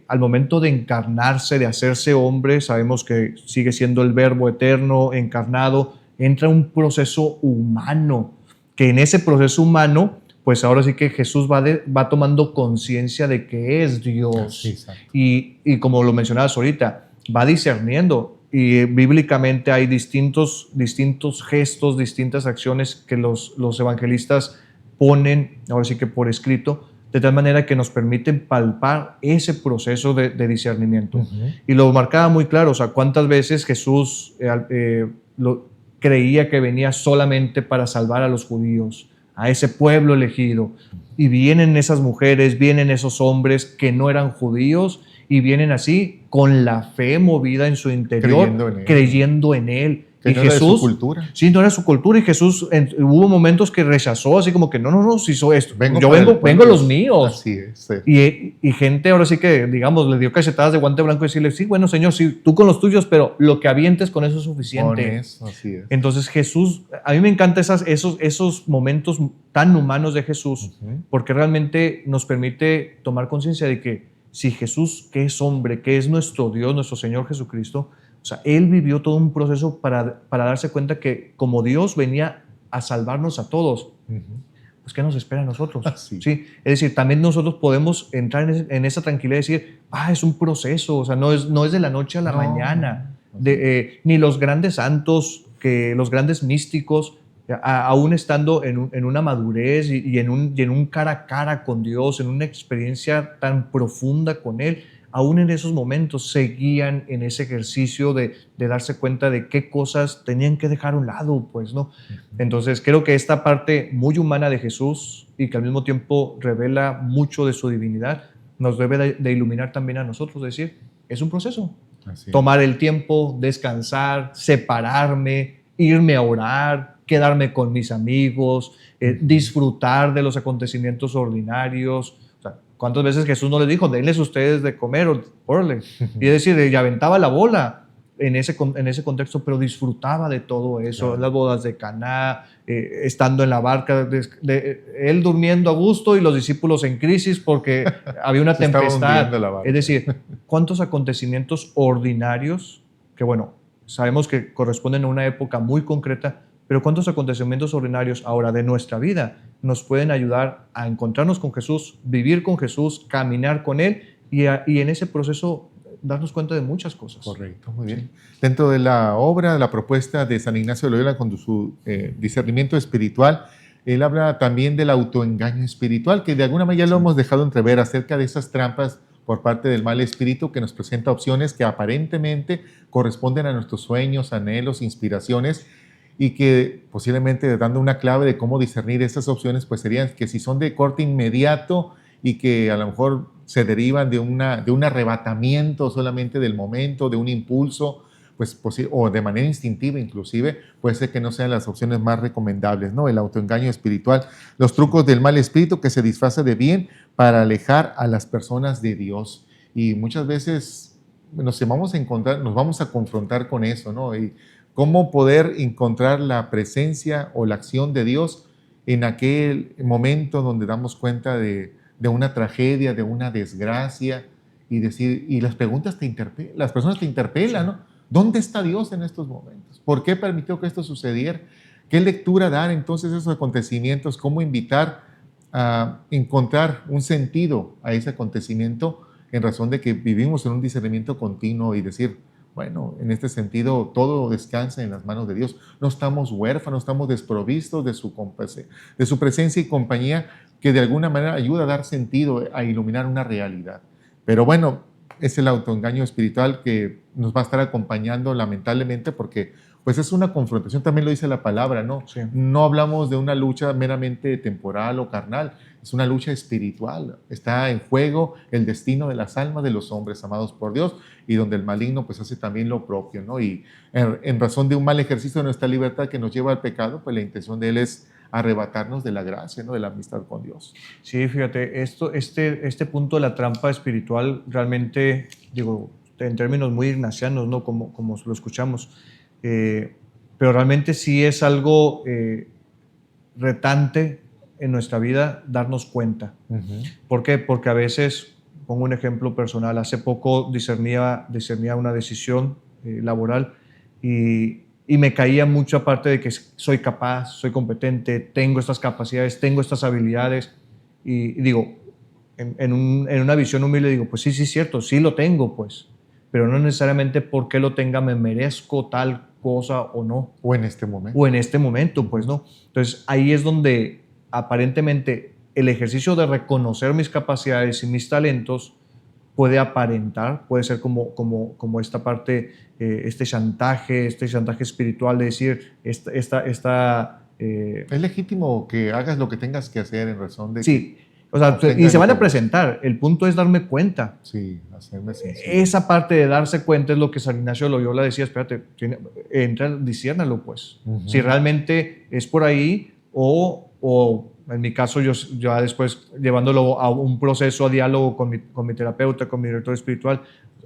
al momento de encarnarse, de hacerse hombre, sabemos que sigue siendo el Verbo eterno, encarnado, entra un proceso humano, que en ese proceso humano pues ahora sí que Jesús va tomando conciencia de que es Dios. Sí, exacto. Y como lo mencionabas ahorita, va discerniendo. Y bíblicamente hay distintos gestos, distintas acciones que los evangelistas ponen, ahora sí que por escrito, de tal manera que nos permiten palpar ese proceso de discernimiento. Y lo marcaba muy claro, o sea, cuántas veces Jesús creía que venía solamente para salvar a los judíos, a ese pueblo elegido. Y vienen esas mujeres, vienen esos hombres que no eran judíos y vienen así con la fe movida en su interior, creyendo en él. Que y no Jesús, era de su cultura. Sí, no era su cultura. Y Jesús hubo momentos que rechazó, así como que no, si soy esto. Vengo yo para el vengo pueblo. a los míos. Así es. Sí. Y gente ahora sí que, digamos, le dio cachetadas de guante blanco y decirle, sí, bueno, Señor, sí, tú con los tuyos, pero lo que avientes con eso es suficiente. Con eso, así es. Entonces Jesús, a mí me encantan esos momentos tan humanos de Jesús, porque realmente nos permite tomar conciencia de que si Jesús, que es hombre, que es nuestro Dios, nuestro Señor Jesucristo, o sea, Él vivió todo un proceso para darse cuenta que como Dios venía a salvarnos a todos, pues ¿qué nos espera a nosotros? Sí. ¿Sí? Es decir, también nosotros podemos entrar en esa tranquilidad y decir, es un proceso, o sea, no es de la noche a la mañana. Ni los grandes santos, los grandes místicos, aún estando en una madurez y en un cara a cara con Dios, en una experiencia tan profunda con Él, aún en esos momentos seguían en ese ejercicio de darse cuenta de qué cosas tenían que dejar a un lado, pues, ¿no? Entonces, creo que esta parte muy humana de Jesús y que al mismo tiempo revela mucho de su divinidad, nos debe de iluminar también a nosotros, decir, es un proceso. Así Tomar el tiempo, descansar, separarme, irme a orar, quedarme con mis amigos, disfrutar de los acontecimientos ordinarios. O sea, ¿cuántas veces Jesús no les dijo, denles ustedes de comer, órale? Y es decir, ya aventaba la bola en ese contexto, pero disfrutaba de todo eso, Claro. las bodas de Caná, estando en la barca, él durmiendo a gusto y los discípulos en crisis porque había una Se estaba tempestad. hundiendo la barca. Es decir, ¿cuántos acontecimientos ordinarios, que bueno, sabemos que corresponden a una época muy concreta, pero cuántos acontecimientos ordinarios ahora de nuestra vida nos pueden ayudar a encontrarnos con Jesús, vivir con Jesús, caminar con Él y en ese proceso darnos cuenta de muchas cosas? Correcto, muy bien. Dentro de la obra, de la propuesta de San Ignacio de Loyola con su discernimiento espiritual, él habla también del autoengaño espiritual, que de alguna manera ya lo hemos dejado entrever acerca de esas trampas por parte del mal espíritu que nos presenta opciones que aparentemente corresponden a nuestros sueños, anhelos, inspiraciones, y que posiblemente dando una clave de cómo discernir esas opciones, pues serían que si son de corte inmediato y que a lo mejor se derivan de un arrebatamiento solamente del momento, de un impulso, pues, o de manera instintiva inclusive, puede ser que no sean las opciones más recomendables, ¿no? El autoengaño espiritual, los trucos del mal espíritu que se disfraza de bien para alejar a las personas de Dios. Y muchas veces nos vamos a confrontar con eso, ¿no? Y cómo poder encontrar la presencia o la acción de Dios en aquel momento donde damos cuenta de una tragedia, de una desgracia, y las personas te interpelan, ¿no? ¿Dónde está Dios en estos momentos? ¿Por qué permitió que esto sucediera? ¿Qué lectura dar entonces a esos acontecimientos? ¿Cómo invitar a encontrar un sentido a ese acontecimiento en razón de que vivimos en un discernimiento continuo y decir, bueno, en este sentido todo descansa en las manos de Dios. No estamos huérfanos, estamos desprovistos de su presencia y compañía que de alguna manera ayuda a dar sentido, a iluminar una realidad. Pero bueno, es el autoengaño espiritual que nos va a estar acompañando lamentablemente porque pues es una confrontación, también lo dice la palabra, ¿no? Sí. No hablamos de una lucha meramente temporal o carnal, es una lucha espiritual. Está en juego el destino de las almas de los hombres amados por Dios y donde el maligno pues hace también lo propio, ¿no? Y en razón de un mal ejercicio de nuestra libertad que nos lleva al pecado, pues la intención de él es arrebatarnos de la gracia, ¿no? De la amistad con Dios. Sí, fíjate, este punto de la trampa espiritual realmente, digo, en términos muy ignacianos, ¿no? Como lo escuchamos, pero realmente sí es algo retante en nuestra vida darnos cuenta. ¿Por qué? Porque a veces, pongo un ejemplo personal, hace poco discernía una decisión laboral y y me caía mucha parte de que soy capaz, soy competente, tengo estas capacidades, tengo estas habilidades. Y digo, en una visión humilde digo, pues sí, sí es cierto, sí lo tengo, pues. Pero no necesariamente porque lo tenga me merezco tal cosa o no. O en este momento. O en este momento, pues no. Entonces ahí es donde aparentemente el ejercicio de reconocer mis capacidades y mis talentos puede aparentar, puede ser como esta parte, este chantaje espiritual de decir, Es legítimo que hagas lo que tengas que hacer en razón de sí, o sea, y se van a presentar. El punto es darme cuenta. Sí, hacerme sensible. Esa parte de darse cuenta es lo que San Ignacio de Loyola decía, espérate, entra, disciérnalo pues. Si realmente es por ahí o en mi caso yo ya después llevándolo a un proceso, a diálogo con mi terapeuta, con mi director espiritual,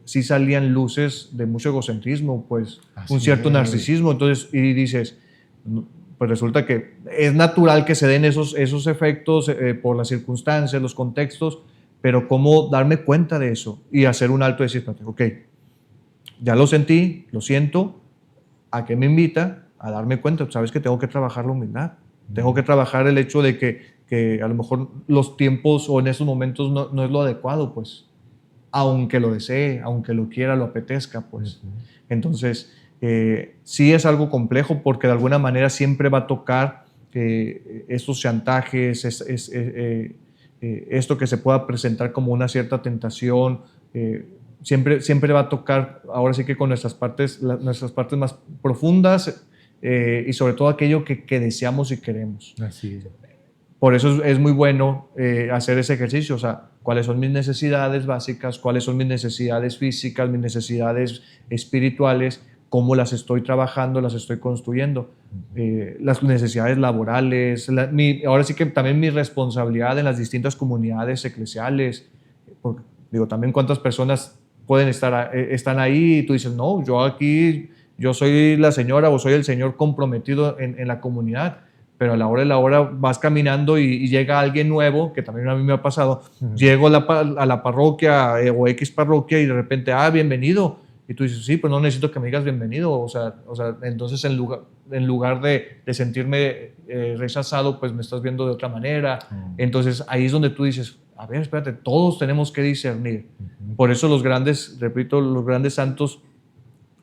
sí salían luces de mucho egocentrismo, pues Así un cierto es. narcisismo. Entonces, y dices, pues resulta que es natural que se den esos efectos por las circunstancias, los contextos, pero cómo darme cuenta de eso y hacer un alto y decir, ok, ya lo sentí, lo siento, ¿a qué me invita? A darme cuenta, sabes que tengo que trabajar la humildad, tengo que trabajar el hecho de que a lo mejor los tiempos o en esos momentos no es lo adecuado, pues, aunque lo desee, aunque lo quiera, lo apetezca, pues. Entonces, sí es algo complejo porque de alguna manera siempre va a tocar estos chantajes, esto que se pueda presentar como una cierta tentación, siempre va a tocar, ahora sí que con nuestras partes más profundas y sobre todo aquello que deseamos y queremos. Así es. Por eso es muy bueno hacer ese ejercicio, o sea, cuáles son mis necesidades básicas, cuáles son mis necesidades físicas, mis necesidades espirituales, cómo las estoy trabajando, las estoy construyendo, las necesidades laborales, ahora sí que también mi responsabilidad en las distintas comunidades eclesiales, porque digo, también cuántas personas están ahí y tú dices, no, yo soy la señora o soy el señor comprometido en la comunidad, pero a la hora de la hora vas caminando y llega alguien nuevo, que también a mí me ha pasado, llego a la parroquia o X parroquia y de repente, bienvenido. Y tú dices, sí, pero no necesito que me digas bienvenido. O sea entonces en lugar de sentirme rechazado, pues me estás viendo de otra manera. Entonces ahí es donde tú dices, a ver, espérate, todos tenemos que discernir. Por eso los grandes santos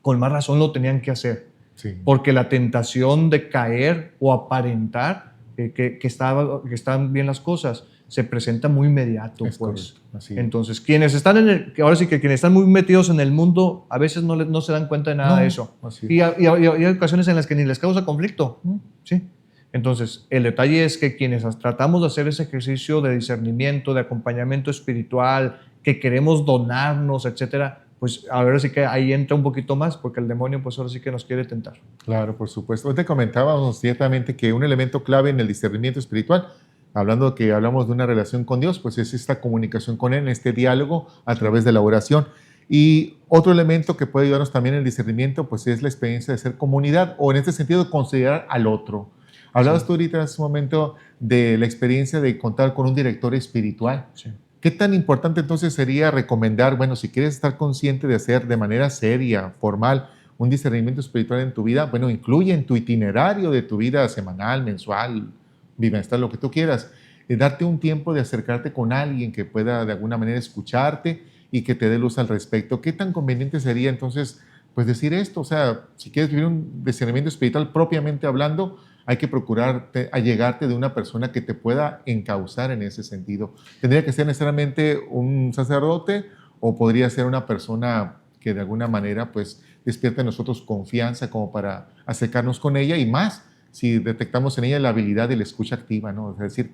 con más razón lo tenían que hacer. Sí. Porque la tentación de caer o aparentar que están bien las cosas se presenta muy inmediato, pues. Entonces, quienes están ahora sí que quienes están muy metidos en el mundo, a veces no se dan cuenta de nada de eso. Y hay ocasiones en las que ni les causa conflicto. ¿Sí? Entonces, el detalle es que quienes tratamos de hacer ese ejercicio de discernimiento, de acompañamiento espiritual, que queremos donarnos, etcétera, pues ahora sí que ahí entra un poquito más, porque el demonio pues ahora sí que nos quiere tentar. Claro, por supuesto. Hoy te comentábamos ciertamente que un elemento clave en el discernimiento espiritual, hablando que hablamos de una relación con Dios, pues es esta comunicación con Él, este diálogo a través de la oración. Y otro elemento que puede ayudarnos también en el discernimiento, pues es la experiencia de ser comunidad, o en este sentido, considerar al otro. Hablabas tú ahorita hace un momento de la experiencia de contar con un director espiritual. Sí. ¿Qué tan importante entonces sería recomendar, bueno, si quieres estar consciente de hacer de manera seria, formal, un discernimiento espiritual en tu vida, bueno, incluye en tu itinerario de tu vida semanal, mensual, bimestral, lo que tú quieras, darte un tiempo de acercarte con alguien que pueda de alguna manera escucharte y que te dé luz al respecto? ¿Qué tan conveniente sería entonces pues decir esto? O sea, si quieres vivir un discernimiento espiritual propiamente hablando, hay que procurar allegarte de una persona que te pueda encauzar en ese sentido. ¿Tendría que ser necesariamente un sacerdote o podría ser una persona que de alguna manera pues despierte en nosotros confianza como para acercarnos con ella, y más si detectamos en ella la habilidad de la escucha activa, ¿no? Es decir,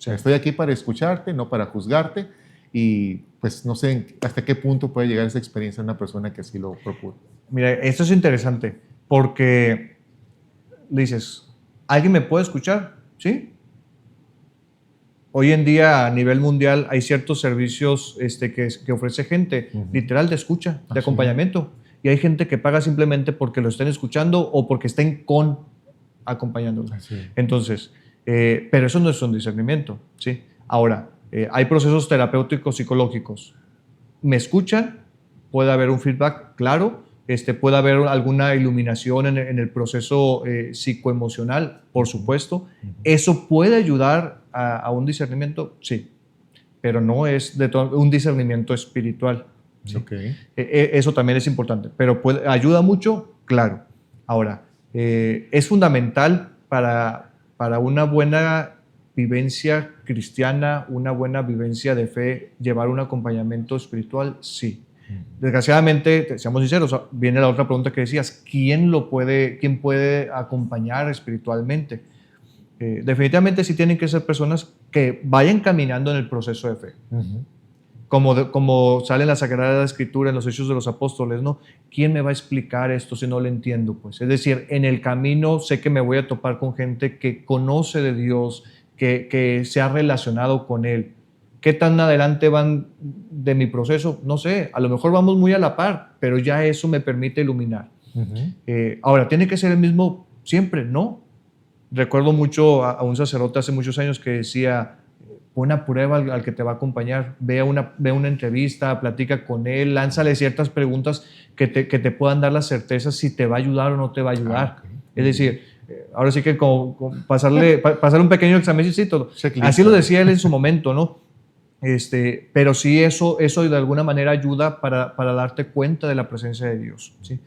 estoy aquí para escucharte, no para juzgarte, y pues no sé hasta qué punto puede llegar esa experiencia de una persona que así lo procura. Mira, esto es interesante porque dices, ¿alguien me puede escuchar? ¿Sí? Hoy en día a nivel mundial hay ciertos servicios que ofrece gente, literal, de escucha, de acompañamiento. Y hay gente que paga simplemente porque lo estén escuchando o porque estén acompañándolo. Entonces, pero eso no es un discernimiento, ¿sí? Ahora, hay procesos terapéuticos psicológicos. ¿Me escuchan? Puede haber un feedback claro. puede haber alguna iluminación en el proceso psicoemocional, por supuesto. ¿Eso puede ayudar a un discernimiento? Sí, pero no es un discernimiento espiritual. ¿Sí? Okay. Eso también es importante, pero ayuda mucho, claro. Ahora, es fundamental para una buena vivencia cristiana, una buena vivencia de fe, llevar un acompañamiento espiritual, sí. Desgraciadamente, seamos sinceros, viene la otra pregunta que decías, ¿quién puede acompañar espiritualmente? Definitivamente sí tienen que ser personas que vayan caminando en el proceso de fe. Como sale en la Sagrada Escritura, en los Hechos de los Apóstoles, ¿no? ¿Quién me va a explicar esto si no lo entiendo? Pues, es decir, en el camino sé que me voy a topar con gente que conoce de Dios, que se ha relacionado con Él. ¿Qué tan adelante van de mi proceso? No sé, a lo mejor vamos muy a la par, pero ya eso me permite iluminar. Ahora, ¿tiene que ser el mismo siempre? No. Recuerdo mucho a un sacerdote hace muchos años que decía, pon a prueba al que te va a acompañar, ve una entrevista, platica con él, lánzale ciertas preguntas que te puedan dar la certeza si te va a ayudar o no te va a ayudar. Es decir, ahora sí que como pasar un pequeño examencito. Así lo decía él en su momento, ¿no? Pero sí eso de alguna manera ayuda para darte cuenta de la presencia de Dios, ¿sí?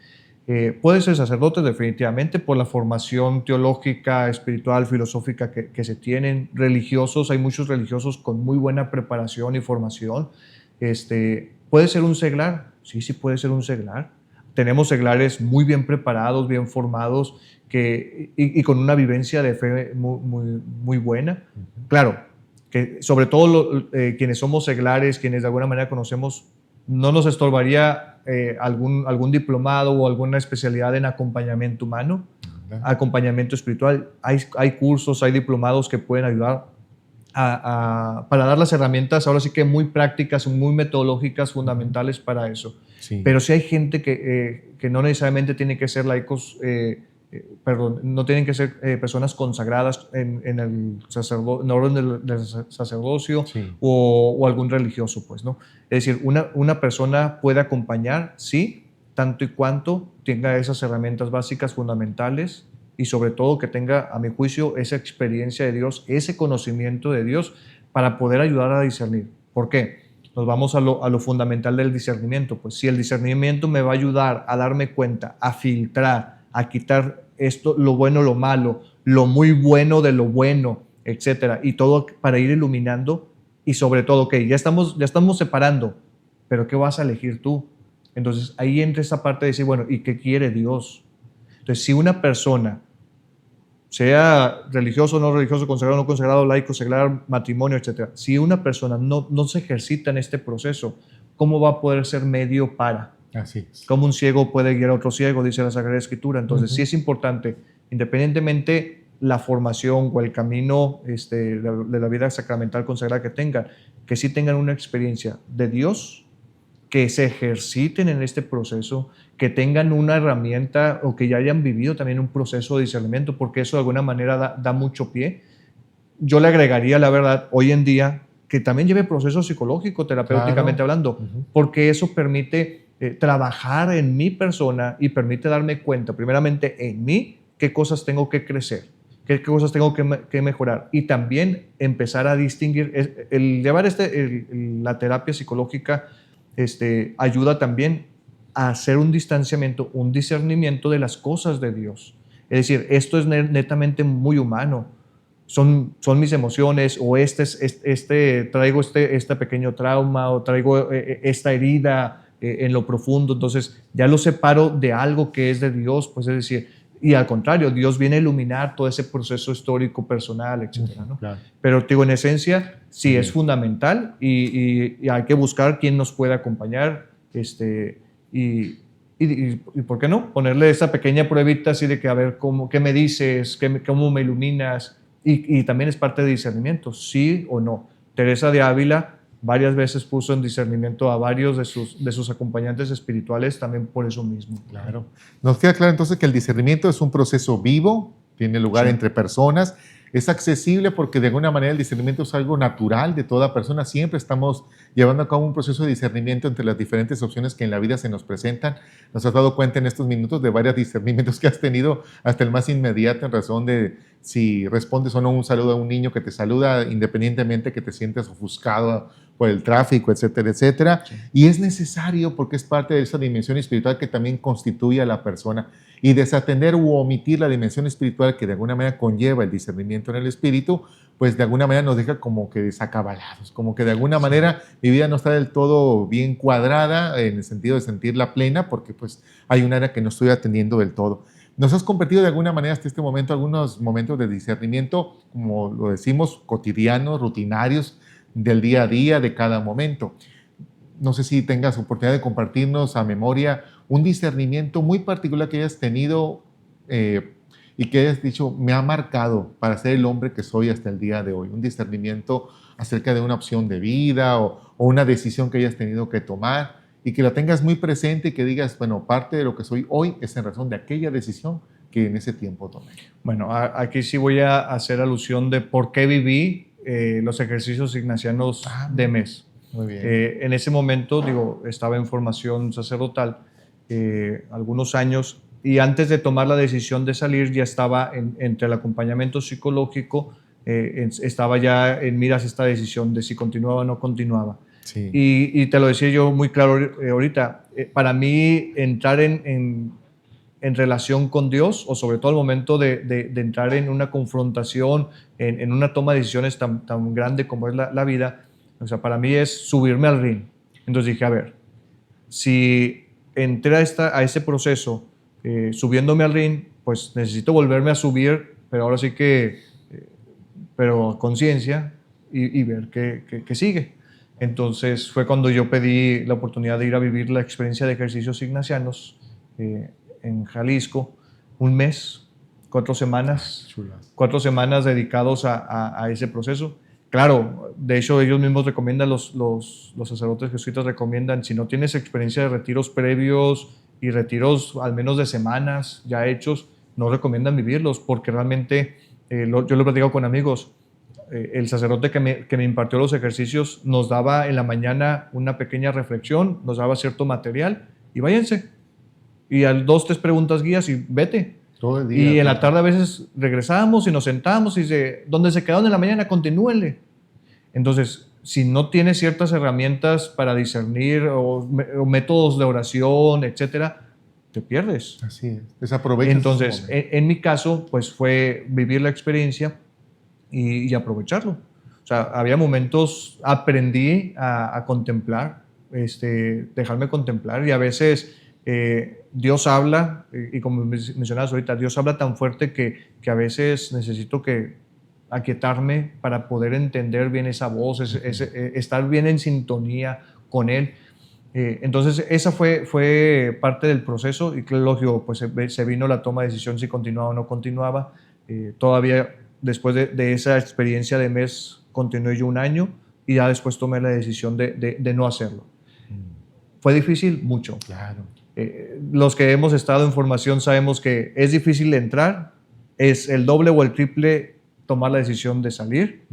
Puede ser sacerdote definitivamente por la formación teológica, espiritual, filosófica que se tienen. Religiosos, hay muchos religiosos con muy buena preparación y formación. ¿Puede ser un seglar? Sí puede ser un seglar. Tenemos seglares muy bien preparados, bien formados y con una vivencia de fe muy buena. Claro, que sobre todo quienes somos seglares, quienes de alguna manera conocemos, no nos estorbaría algún diplomado o alguna especialidad en acompañamiento humano, acompañamiento espiritual. Hay cursos, hay diplomados que pueden ayudar para dar las herramientas, ahora sí que muy prácticas, muy metodológicas, fundamentales para eso. Sí. Pero sí hay gente que no necesariamente tiene que ser laicos, no tienen que ser personas consagradas en el orden del sacerdocio, sí, o algún religioso, pues, ¿no? Es decir, una persona puede acompañar, sí, tanto y cuanto tenga esas herramientas básicas fundamentales y sobre todo que tenga, a mi juicio, esa experiencia de Dios, ese conocimiento de Dios para poder ayudar a discernir. ¿Por qué? Nos vamos a lo fundamental del discernimiento. Pues si el discernimiento me va a ayudar a darme cuenta, a filtrar, a quitar esto, lo bueno, lo malo, lo muy bueno de lo bueno, etcétera, y todo para ir iluminando y sobre todo, ok, ya estamos separando, pero ¿qué vas a elegir tú? Entonces ahí entra esa parte de decir, bueno, ¿y qué quiere Dios? Entonces, si una persona, sea religioso, no religioso, consagrado, no consagrado, laico, seglar, matrimonio, etcétera, si una persona no se ejercita en este proceso, ¿cómo va a poder ser medio para? Así es. Como un ciego puede guiar a otro ciego, dice la Sagrada Escritura. Entonces, sí es importante, independientemente la formación o el camino de la vida sacramental consagrada que tengan, que sí tengan una experiencia de Dios, que se ejerciten en este proceso, que tengan una herramienta o que ya hayan vivido también un proceso de discernimiento, porque eso de alguna manera da mucho pie. Yo le agregaría, la verdad, hoy en día, que también lleve proceso psicológico, terapéuticamente hablando, porque eso permite trabajar en mi persona y permite darme cuenta, primeramente en mí, qué cosas tengo que crecer, qué cosas tengo que mejorar, y también empezar a distinguir. El llevar la terapia psicológica ayuda también a hacer un distanciamiento, un discernimiento de las cosas de Dios. Es decir, esto es netamente muy humano. Son mis emociones, o traigo este pequeño trauma, o traigo esta herida en lo profundo. Entonces ya lo separo de algo que es de Dios, pues, es decir, y al contrario, Dios viene a iluminar todo ese proceso histórico, personal, etcétera, ¿no? Claro. Pero digo, en esencia, sí es fundamental y hay que buscar quién nos puede acompañar, y ¿por qué no? Ponerle esa pequeña pruebita así de que, a ver, ¿qué me dices? ¿Cómo me iluminas? Y también es parte de discernimiento, sí o no. Teresa de Ávila varias veces puso en discernimiento a varios de sus acompañantes espirituales también por eso mismo. Claro. Nos queda claro entonces que el discernimiento es un proceso vivo, tiene lugar entre personas, Es accesible porque de alguna manera el discernimiento es algo natural de toda persona. Siempre estamos llevando a cabo un proceso de discernimiento entre las diferentes opciones que en la vida se nos presentan. Nos has dado cuenta en estos minutos de varios discernimientos que has tenido, hasta el más inmediato en razón de si respondes o no un saludo a un niño que te saluda, independientemente que te sientas ofuscado por el tráfico, etcétera, etcétera. Sí. Y es necesario porque es parte de esa dimensión espiritual que también constituye a la persona. Y desatender u omitir la dimensión espiritual que de alguna manera conlleva el discernimiento en el espíritu, pues de alguna manera nos deja como que desacabalados, como que de alguna manera mi vida no está del todo bien cuadrada en el sentido de sentirla plena, porque pues hay un área que no estoy atendiendo del todo. Nos has compartido de alguna manera hasta este momento algunos momentos de discernimiento, como lo decimos, cotidianos, rutinarios, del día a día, de cada momento. No sé si tengas oportunidad de compartirnos a memoria un discernimiento muy particular que hayas tenido y que hayas dicho, me ha marcado para ser el hombre que soy hasta el día de hoy. Un discernimiento acerca de una opción de vida o una decisión que hayas tenido que tomar y que la tengas muy presente y que digas, bueno, parte de lo que soy hoy es en razón de aquella decisión que en ese tiempo tomé. Bueno, aquí sí voy a hacer alusión de por qué viví los ejercicios ignacianos de mes. Muy bien. En ese momento, estaba en formación sacerdotal algunos años y antes de tomar la decisión de salir ya estaba entre el acompañamiento psicológico, estaba ya en miras esta decisión de si continuaba o no continuaba. Sí. Y te lo decía yo muy claro ahorita, para mí entrar en relación con Dios, o sobre todo al momento de entrar en una confrontación, en una toma de decisiones tan grande como es la vida, o sea, para mí es subirme al ring. Entonces dije, a ver, si entré a ese proceso subiéndome al ring, pues necesito volverme a subir, pero ahora sí que, pero a conciencia y ver qué sigue. Entonces fue cuando yo pedí la oportunidad de ir a vivir la experiencia de ejercicios ignacianos en Jalisco, un mes, 4 semanas, 4 semanas dedicados a ese proceso. Claro, de hecho ellos mismos recomiendan, los sacerdotes jesuitas recomiendan, si no tienes experiencia de retiros previos y retiros al menos de semanas ya hechos, no recomiendan vivirlos porque realmente, yo lo he platicado con amigos, el sacerdote que me impartió los ejercicios nos daba en la mañana una pequeña reflexión, nos daba cierto material y váyanse. Y a 2, 3 preguntas guías y vete. Todo el día. Y en la tarde a veces regresábamos y nos sentábamos y dice, donde se quedaron en la mañana, continúenle. Entonces, si no tienes ciertas herramientas para discernir o métodos de oración, etcétera, te pierdes. Así es, desaprovechas. Entonces, en mi caso, pues fue vivir la experiencia y aprovecharlo. O sea, había momentos, aprendí a contemplar, dejarme contemplar y a veces Dios habla, y como mencionabas ahorita, Dios habla tan fuerte que a veces necesito aquietarme para poder entender bien esa voz, estar bien en sintonía con Él. Entonces esa fue parte del proceso y lógico, pues se vino la toma de decisión si continuaba o no continuaba. Todavía después de esa experiencia de mes continué yo un año y ya después tomé la decisión de no hacerlo. ¿Fue difícil? Mucho. Claro. Los que hemos estado en formación sabemos que es difícil entrar, es el doble o el triple tomar la decisión de salir,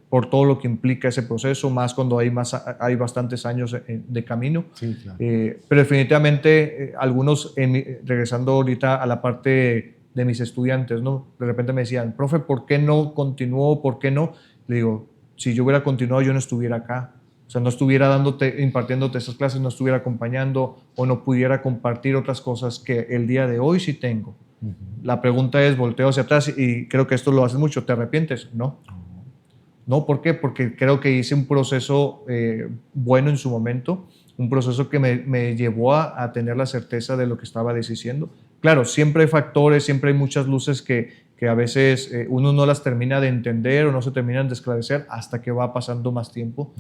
por todo lo que implica ese proceso, más cuando hay bastantes años de camino. Sí, claro. Pero definitivamente algunos, regresando ahorita a la parte de mis estudiantes, ¿no? De repente me decían, profe, ¿por qué no continuó? ¿Por qué no? Le digo, si yo hubiera continuado, yo no estuviera acá. O sea, no estuviera impartiéndote esas clases, no estuviera acompañando o no pudiera compartir otras cosas que el día de hoy sí tengo. La pregunta es, volteo hacia atrás y creo que esto lo haces mucho, ¿te arrepientes? No. No, ¿por qué? Porque creo que hice un proceso bueno en su momento, un proceso que me llevó a tener la certeza de lo que estaba diciendo. Claro, siempre hay factores, siempre hay muchas luces que a veces uno no las termina de entender o no se terminan de esclarecer hasta que va pasando más tiempo.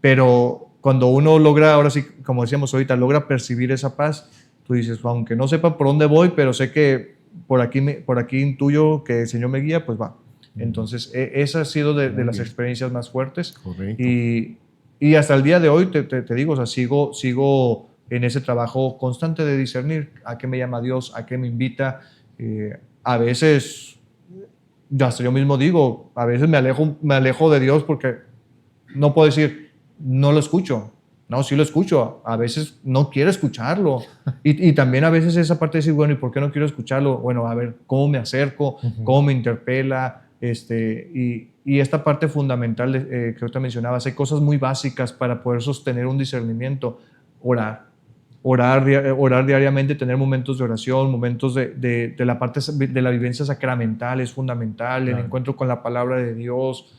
Pero cuando uno logra, ahora sí, como decíamos ahorita, logra percibir esa paz, tú dices, aunque no sepa por dónde voy, pero sé que por aquí intuyo que el Señor me guía, pues va. Entonces, esa ha sido de las experiencias más fuertes. Correcto. Y hasta el día de hoy, te digo, o sea, sigo en ese trabajo constante de discernir a qué me llama Dios, a qué me invita. A veces ya hasta yo mismo digo, a veces me alejo de Dios porque no puedo decir, no lo escucho. No, sí lo escucho. A veces no quiero escucharlo. Y también a veces esa parte de decir, bueno, ¿y por qué no quiero escucharlo? Bueno, a ver, ¿cómo me acerco? ¿Cómo me interpela? Y esta parte fundamental que ahorita mencionabas, hay cosas muy básicas para poder sostener un discernimiento. Orar diariamente, tener momentos de oración, momentos de la parte de la vivencia sacramental es fundamental, Claro. el encuentro con la palabra de Dios,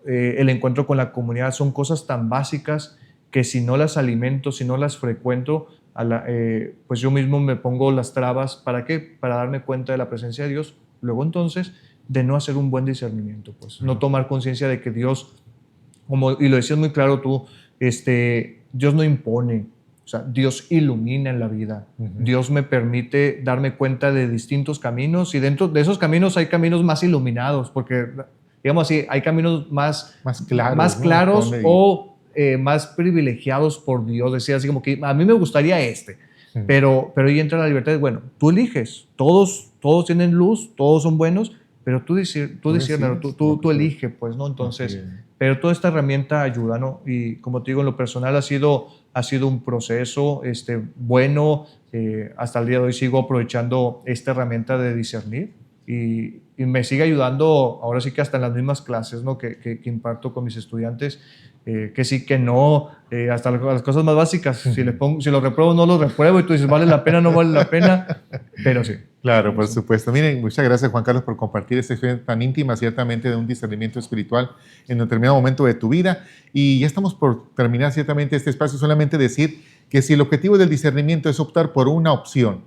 el encuentro con la comunidad, son cosas tan básicas que si no las alimento, si no las frecuento, pues yo mismo me pongo las trabas. ¿Para qué? Para darme cuenta de la presencia de Dios. Luego entonces, de no hacer un buen discernimiento, pues no tomar conciencia de que Dios, y lo decías muy claro tú, Dios no impone, o sea, Dios ilumina en la vida. Dios me permite darme cuenta de distintos caminos y dentro de esos caminos hay caminos más iluminados, porque, digamos así, hay caminos más claros, ¿no? claros ¿Dónde ir? o más privilegiados por Dios. Decía así como que a mí me gustaría pero ahí entra la libertad. Bueno, tú eliges, todos tienen luz, todos son buenos, pero tú disciérnelo, tú eliges, pues, ¿no? Entonces, pero toda esta herramienta ayuda, ¿no? Y como te digo, en lo personal ha sido un proceso bueno. Hasta el día de hoy sigo aprovechando esta herramienta de discernir y me sigue ayudando ahora sí que hasta en las mismas clases, ¿no? que imparto con mis estudiantes, que sí, que no, hasta las cosas más básicas. Si lo repruebo, no lo repruebo y tú dices, ¿vale la pena, no vale la pena? Pero sí. Claro, por supuesto. Miren, muchas gracias, Juan Carlos, por compartir esta experiencia tan íntima, ciertamente, de un discernimiento espiritual en un determinado momento de tu vida. Y ya estamos por terminar, ciertamente, este espacio. Solamente decir que si el objetivo del discernimiento es optar por una opción,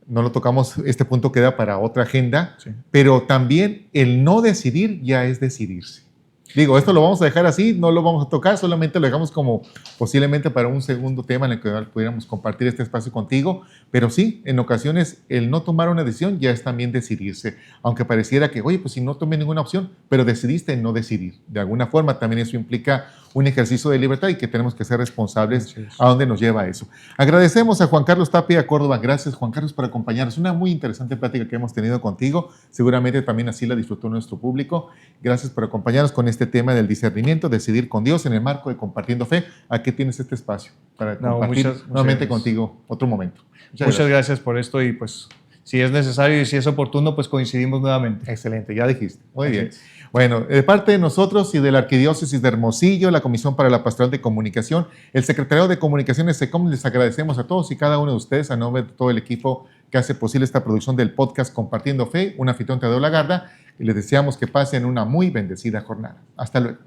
no lo tocamos, este punto queda para otra agenda, Sí. pero también el no decidir ya es decidirse. Digo, esto lo vamos a dejar así, no lo vamos a tocar, solamente lo dejamos como posiblemente para un segundo tema en el que pudiéramos compartir este espacio contigo, pero sí, en ocasiones el no tomar una decisión ya es también decidirse, aunque pareciera que, oye, pues si no tomé ninguna opción, pero decidiste no decidir. De alguna forma también eso implica un ejercicio de libertad y que tenemos que ser responsables a dónde nos lleva eso. Agradecemos a Juan Carlos Tapia Córdoba. Gracias, Juan Carlos, por acompañarnos. Una muy interesante plática que hemos tenido contigo. Seguramente también así la disfrutó nuestro público. Gracias por acompañarnos con este tema del discernimiento, decidir con Dios en el marco de Compartiendo Fe. Aquí tienes este espacio para compartir nuevamente gracias. Contigo otro momento. Muchas gracias por esto y pues si es necesario y si es oportuno, pues coincidimos nuevamente. Excelente, ya dijiste. Muy Así bien. es. Bueno, de parte de nosotros y de la Arquidiócesis de Hermosillo, la Comisión para la Pastoral de Comunicación, el Secretariado de Comunicaciones SECOM, les agradecemos a todos y cada uno de ustedes, a nombre de todo el equipo que hace posible esta producción del podcast Compartiendo Fe, un anfitrión Tadeo Lagarda, y les deseamos que pasen una muy bendecida jornada. Hasta luego.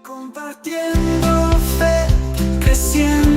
Compartiendo fe, creciendo.